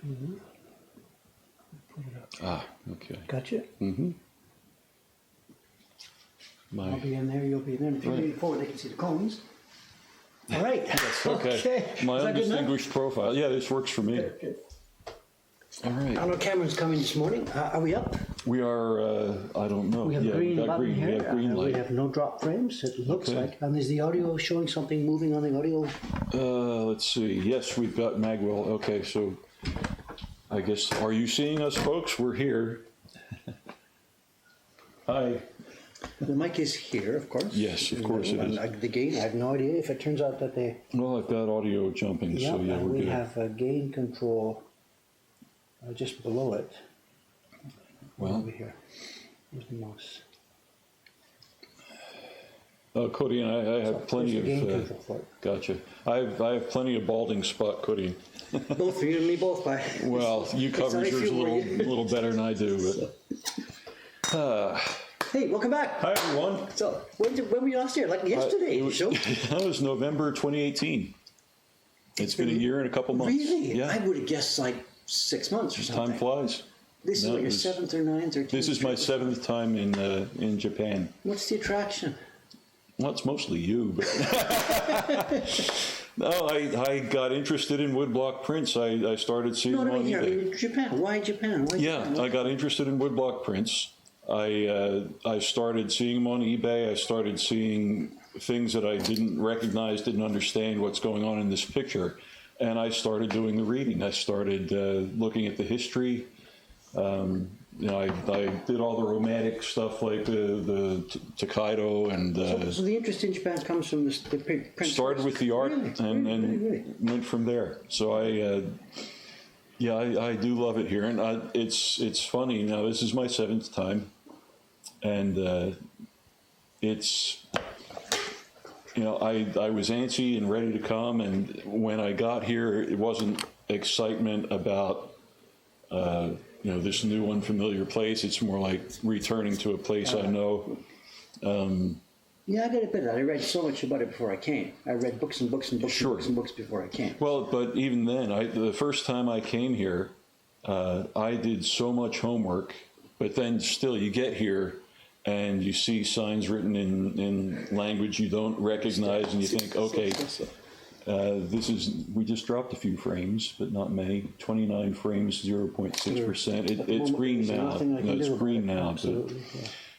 Mm-hmm. Put it up. Ah, okay. Gotcha. Mm-hmm. I'll be in there, you'll be in there. If you lean forward, they can see the cones. All right. Yes, okay. My undistinguished profile. Yeah, this works for me. Good. All right. I know Cameron's coming this morning. Are we up? We are, I don't know. We have green button green. here. We have green light. We have no drop frames, it looks like. And is the audio showing something moving on the audio? Let's see. Yes, we've got Magwell. Okay, so I guess, are you seeing us, folks? We're here. Hi. The mic is here, of course. Yes, of course it is. The gain, I have no idea if it turns out that they... Well, I've got audio jumping, so yeah, we're we good. have a gain control just below it. Well, over here. Where's the mouse? Cody and I have plenty gain of... control for it. Gotcha. I have plenty of balding spot, Cody. Both for you and me both, by. Well, you cover yours a little better than I do, but... Hey, welcome back. Hi, everyone. So, when were you last here? Like yesterday? That was November 2018. It's been a year and a couple months. Really? Yeah. I would have guessed like 6 months or something. Time flies. This is like your 7th or 9th or 10th? This is my 7th time in Japan. What's the attraction? Well, it's mostly you. But no, I got interested in woodblock prints. I started seeing them on eBay. Japan. Why Japan? Why Japan? I got interested in woodblock prints. I started seeing them on eBay. I started seeing things that I didn't recognize, didn't understand what's going on in this picture. And I started doing the reading. I started looking at the history. I did all the romantic stuff like the Tokaido and... So the interest in Japan comes from the print. Started with the art really? Went from there. So I do love it here. And it's funny. Now, this is my 7th time. And it's... I was antsy and ready to come, and when I got here, it wasn't excitement about, this new unfamiliar place. It's more like returning to a place I know. Yeah, I got to admit that. I read so much about it before I came. I read books and books and books Sure. and books and books before I came. Well, but even then, the first time I came here, I did so much homework, but then still you get here, and you see signs written in language you don't recognize, and you think, okay, we just dropped a few frames, but not many. 29 frames, 0.6%. It's green now. It's green now. Absolutely,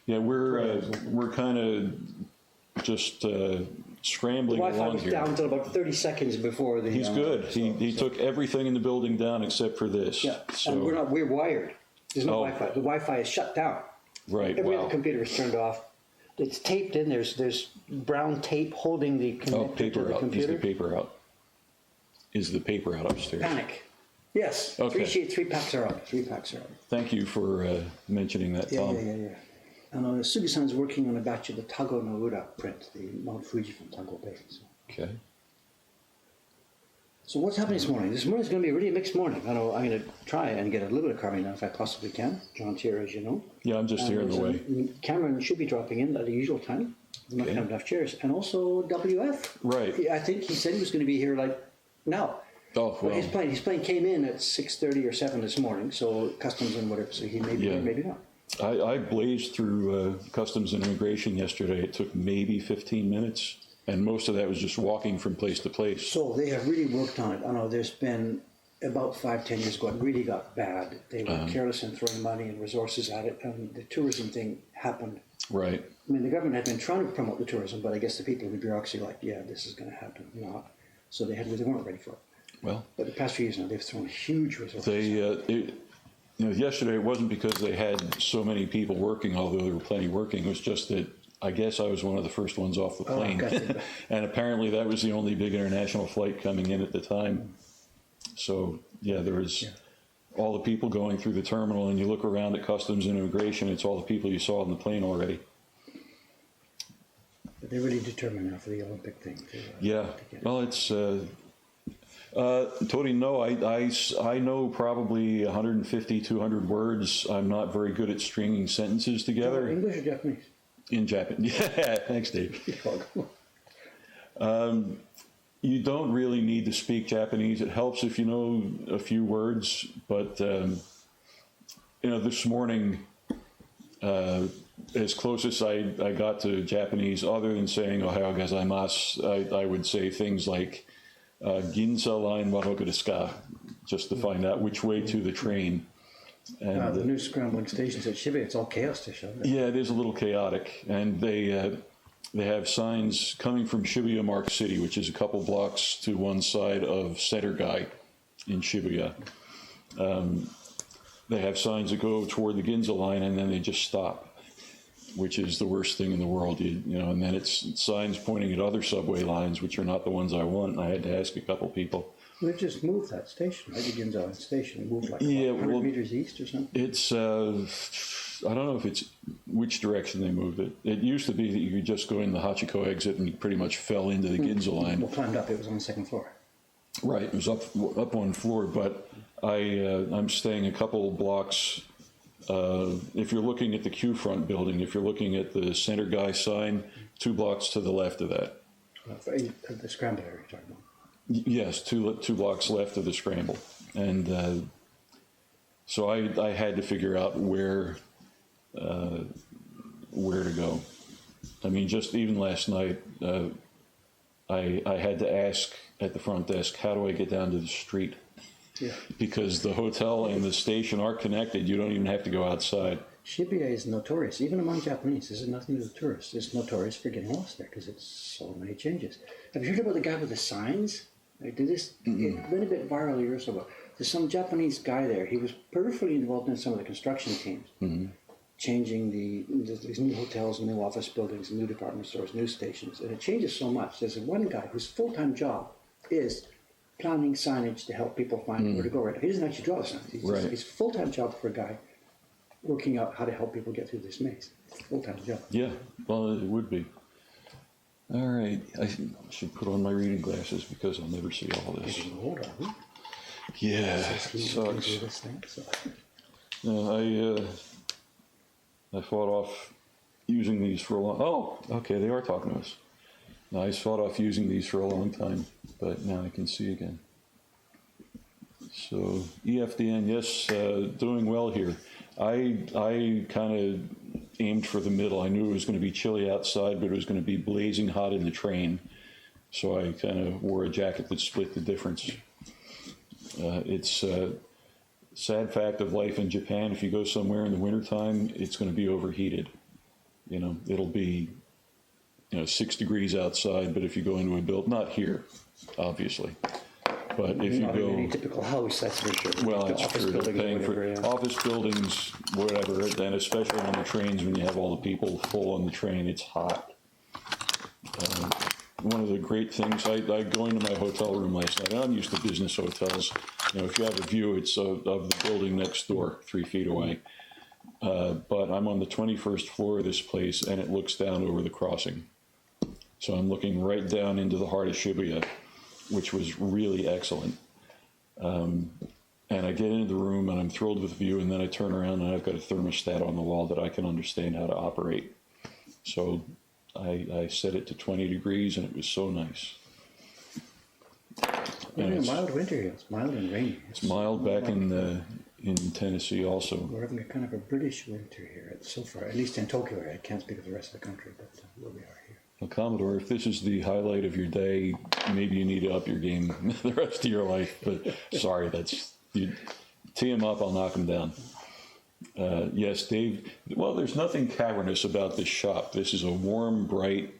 yeah, we're kind of just scrambling Wi-Fi along was here. down until about 30 seconds before the... He's good. He took everything in the building down except for this. Yeah, so, and we're wired. There's no Wi-Fi. The Wi-Fi is shut down. Right, Every wow. other computer is turned off. It's taped in. There's brown tape holding the connector to the computer. Is the paper out? Is the paper out upstairs? Panic. Yes. Okay. 3 packs are up. 3 packs are up. Thank you for mentioning that, Tom. Yeah. And Sugi-san's working on a batch of the Tago no Ura print, the Mount Fuji from Tago Bay. So. Okay. So what's happening this morning? This morning's going to be a really mixed morning. I know I'm going to try and get a little bit of carving done if I possibly can. John's here, as you know. Yeah, I'm just here in the way. Cameron should be dropping in at the usual time. We're not going to have enough chairs. And also WF. Right. I think he said he was going to be here like now. Oh, well. His plane came in at 6:30 or 7 this morning, so customs and whatever, so he may be here, maybe not. I blazed through customs and immigration yesterday. It took maybe 15 minutes, and most of that was just walking from place to place. So they have really worked on it. I know there's been about 5-10 years ago, it really got bad. They were careless in throwing money and resources at it, and the tourism thing happened. Right. I mean, the government had been trying to promote the tourism, but I guess the people in the bureaucracy were like, yeah, this is going to happen. Not. So they weren't ready for it. Well, but the past few years now, they've thrown huge resources. Yesterday it wasn't because they had so many people working, although there were plenty working. It was just that I guess I was one of the first ones off the plane, and apparently that was the only big international flight coming in at the time. So there was all the people going through the terminal, and you look around at customs and immigration, it's all the people you saw on the plane already. But they're really determined now for the Olympic thing. Well, it's. Tony, no, I know probably 150, 200 words. I'm not very good at stringing sentences together. English or Japanese? In Japanese. Yeah, thanks, Dave. You don't really need to speak Japanese. It helps if you know a few words, but this morning, as close as I got to Japanese, other than saying "Ohayou gozaimasu," I would say things like "Ginza line wa hoku desu ka," just to find out which way to the train. And the new scrambling stations at Shibuya, it's all chaos to show. Yeah, it is a little chaotic, and they have signs coming from Shibuya Mark City, which is a couple blocks to one side of Settergai in Shibuya. They have signs that go toward the Ginza line, and then they just stop, which is the worst thing in the world. And then it's signs pointing at other subway lines, which are not the ones I want. And I had to ask a couple people. They've just moved that station, right? The Ginza line station moved like 100 meters east or something. It's I don't know if it's which direction they moved it. It used to be that you could just go in the Hachiko exit and you pretty much fell into the Ginza line. Well, climbed up. It was on the second floor. Right, it was up one floor, but I'm staying a couple blocks. If you're looking at the Q Front building, if you're looking at the Center Guy sign, 2 blocks to the left of that. The scramble area you're talking about. Yes, two blocks left of the scramble, and so I had to figure out where to go. I mean, just even last night, I had to ask at the front desk, how do I get down to the street? Yeah. Because the hotel and the station are connected. You don't even have to go outside. Shibuya is notorious, even among Japanese. This is nothing to do with tourists. It's notorious for getting lost there because it's so many changes. Have you heard about the guy with the signs? It went a bit viral years ago. There's some Japanese guy there. He was peripherally involved in some of the construction teams, changing these new hotels, new office buildings, new department stores, new stations. And it changes so much. There's one guy whose full-time job is planning signage to help people find where to go. Right? He doesn't actually draw the signs. He's a full-time job for a guy working out how to help people get through this maze. Full-time job. Yeah, well, it would be. All right, I should put on my reading glasses because I'll never see all this. Yeah, it sucks. No, I fought off using these for a long. Oh, okay, they are talking to us. No, I fought off using these for a long time, but now I can see again. So EFDN, yes, doing well here. I kind of aimed for the middle. I knew it was going to be chilly outside, but it was going to be blazing hot in the train. So I kind of wore a jacket that split the difference. It's a sad fact of life in Japan. If you go somewhere in the wintertime, it's going to be overheated. It'll be 6 degrees outside, but if you go into a building, not here, obviously. But if you go, in any typical house, that's for sure. Well, that's true. They're paying for office buildings, whatever, and especially on the trains when you have all the people full on the train, it's hot. One of the great things, I go into my hotel room last night. I'm used to business hotels. If you have a view, it's of the building next door, 3 feet away. But I'm on the 21st floor of this place, and it looks down over the crossing. So I'm looking right down into the heart of Shibuya, which was really excellent. And I get into the room and I'm thrilled with the view, and then I turn around and I've got a thermostat on the wall that I can understand how to operate. So I set it to 20 degrees and it was so nice. And it's mild winter here. It's mild and rainy. It's mild back in Tennessee also. We're having a kind of a British winter here so far, at least in Tokyo area. I can't speak of the rest of the country, but where we are here. Well, Commodore, if this is the highlight of your day, maybe you need to up your game the rest of your life. But sorry, you tee him up, I'll knock him down. Yes, Dave. Well, there's nothing cavernous about this shop. This is a warm, bright,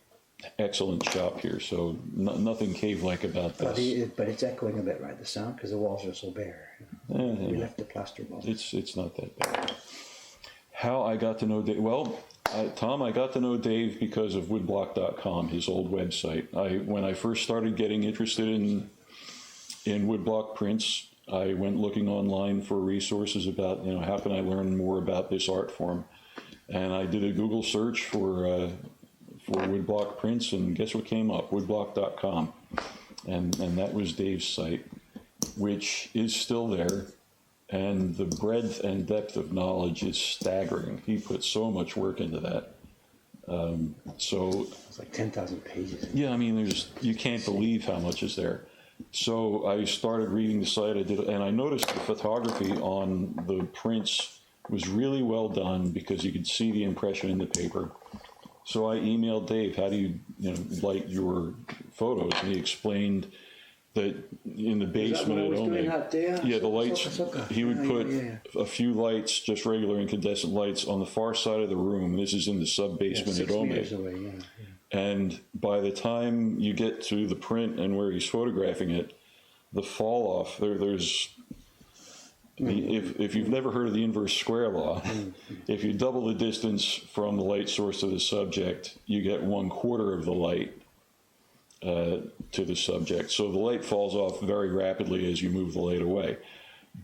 excellent shop here. So nothing cave-like about this. But it's echoing a bit, right? The sound, because the walls are so bare. We left the plaster walls. It's not that bad. How I got to know Dave? Well, Tom, I got to know Dave because of woodblock.com, his old website. When I first started getting interested in woodblock prints, I went looking online for resources about, how can I learn more about this art form? And I did a Google search for woodblock prints, and guess what came up? Woodblock.com. And that was Dave's site, which is still there. And the breadth and depth of knowledge is staggering. He put so much work into that. So It's like 10,000 pages. yeah, I mean, you can't believe how much is there. So I started reading the site. And I noticed the photography on the prints was really well done because you could see the impression in the paper. So I emailed Dave, how do you light your photos? And he explained that in the basement at Ome, yeah, the lights, he would put a few lights, just regular incandescent lights, on the far side of the room. This is in the sub-basement at Ome. And by the time you get to the print and where he's photographing it, the fall off, there's, if you've never heard of the inverse square law, if you double the distance from the light source to the subject, you get 1/4 of the light to the subject. So the light falls off very rapidly as you move the light away.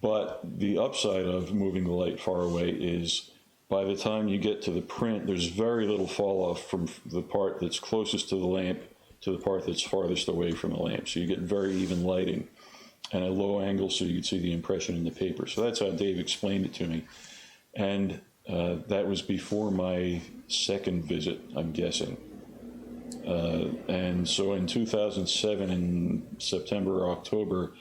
But the upside of moving the light far away is by the time you get to the print, there's very little fall off from the part that's closest to the lamp to the part that's farthest away from the lamp. So you get very even lighting and a low angle so you can see the impression in the paper. So that's how Dave explained it to me. And that was before my second visit, I'm guessing. And so in 2007, in September or October,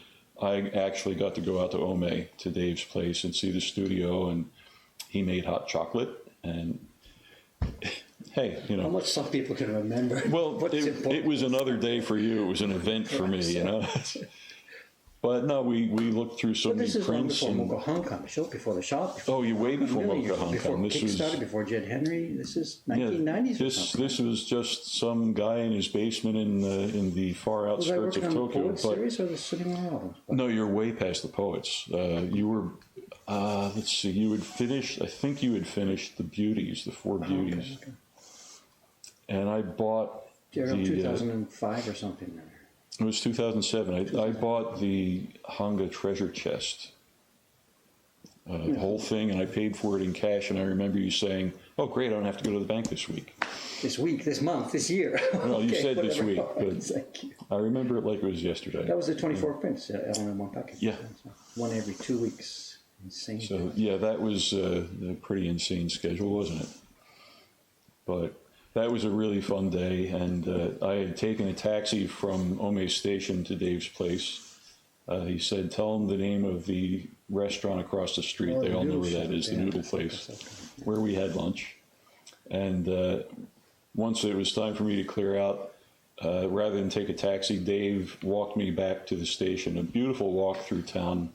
I actually got to go out to Ome, to Dave's place, and see the studio, and he made hot chocolate. And hey, how much some people can remember. Well, it was another day for you. It was an event for me, But no, we looked through so many prints. This is before Mocha Hong Kong, before the shop. Oh, you way before Mocha Hong Kong. This was started before Jed Henry. This is 1990s. This was just some guy in his basement in the far outskirts of Tokyo. Was I working on the Poets series or the Sitting on Albums? No, you're way past the Poets. You were. Let's see. You had finished. I think you had finished the Beauties, the Four Beauties. Okay. And I bought. Yeah, 2005 or something. There. It was 2007. I bought the Hanga treasure chest, the whole thing, and I paid for it in cash. And I remember you saying, "Oh, great! I don't have to go to the bank this week." This week, this month, this year. Well, you said this week, but I remember it like it was yesterday. That was the 24 prints, all in one package. Yeah, one every 2 weeks. Insane. So yeah, that was a pretty insane schedule, wasn't it? But that was a really fun day, and I had taken a taxi from Ome Station to Dave's place. He said, tell him the name of the restaurant across the street. They all know where that is, the noodle place, where we had lunch. And once it was time for me to clear out, rather than take a taxi, Dave walked me back to the station, a beautiful walk through town.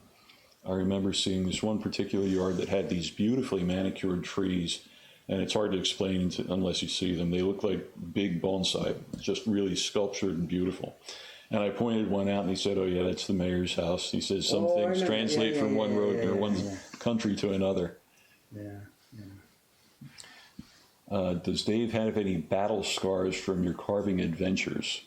I remember seeing this one particular yard that had these beautifully manicured trees. And it's hard to explain unless you see them. They look like big bonsai, just really sculptured and beautiful. And I pointed one out, and he said, "Oh yeah, that's the mayor's house." He says some things translate from one road or one country to another. Does Dave have any battle scars from your carving adventures?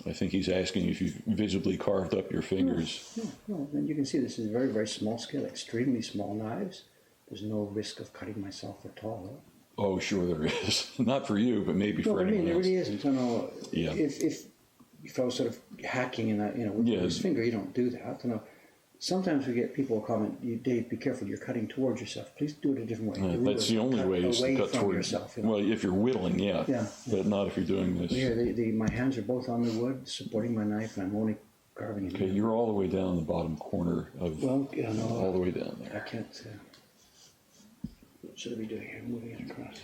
I think he's asking if you've visibly carved up your fingers. No. And you can see this is very, very small scale, extremely small knives. There's no risk of cutting myself at all. Oh, sure there is. Not for you, but maybe for anyone else. There really isn't. No. Yeah. If I was sort of hacking in that, with his finger, you don't do that. Sometimes we get people comment, Dave, be careful, you're cutting towards yourself. Please do it a different way. That's the only way is to cut towards yourself. Well, if you're whittling, but not if you're doing this. Here, my hands are both on the wood, supporting my knife, and I'm only carving it. Okay, you're all the way down the bottom corner of. All the way down there. I can't. What should I be doing here? Moving it across.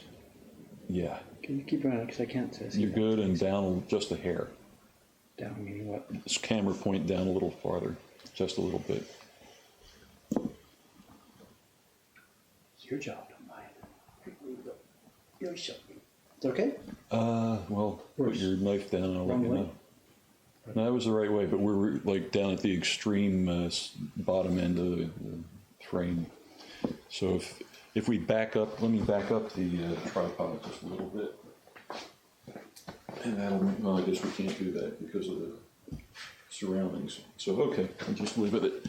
Yeah. Can you keep your eye because I can't see. You're good, and down just a hair. Down meaning what? This camera point down a little farther, just a little bit. It's your job, not mine. Is it okay? Well, put your knife down and I'll let you know. No, that was the right way, but we're like down at the extreme bottom end of the frame. So if we back up, let me back up the tripod just a little bit. And well, I guess we can't do that because of the surroundings. So, okay, I'll just leave it.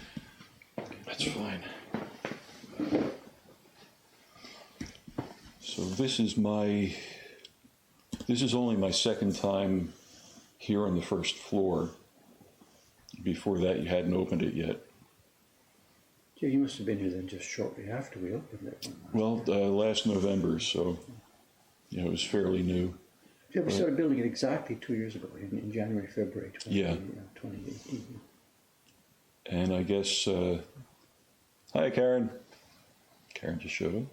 That's fine. So this is only my second time here on the first floor. Before that, you hadn't opened it yet. Yeah, you must have been here then just shortly after we opened it. Well, last November, so it was fairly new. Yeah, we started building it exactly 2 years ago, in January, February 2018. And I guess, hi, Karen. Karen just showed up.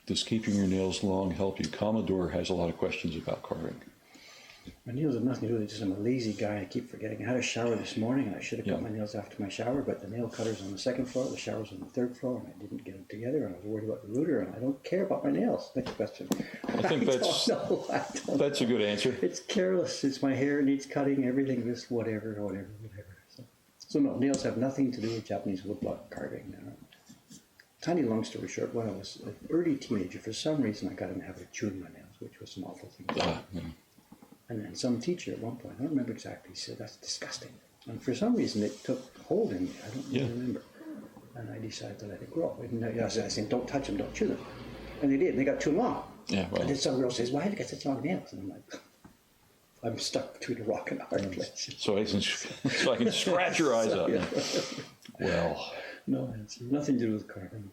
Does keeping your nails long help you? Commodore has a lot of questions about carving. My nails have nothing to do with it, just I'm a lazy guy. I keep forgetting. I had a shower this morning, and I should have cut my nails after my shower, but the nail cutter's on the second floor, the shower's on the third floor, and I didn't get them together, and I was worried about the router, and I don't care about my nails. Next question. I think that's a good answer. It's careless. It's my hair needs cutting, everything, just whatever. So no, nails have nothing to do with Japanese woodblock carving. Tiny long story short, when I was an early teenager, for some reason I got in the habit of chewing my nails, which was an awful thing. And then some teacher at one point, I don't remember exactly, said, that's disgusting. And for some reason it took hold in me, I don't really remember. And I decided to let it grow. And I said, don't touch them, don't chew them. And they did, and they got too long. Yeah, well. And then some girl says, why have you got such long nails? And I'm like, I'm stuck between a rock and a hard place. So I can scratch your eyes out. Well. No, it's nothing to do with carving.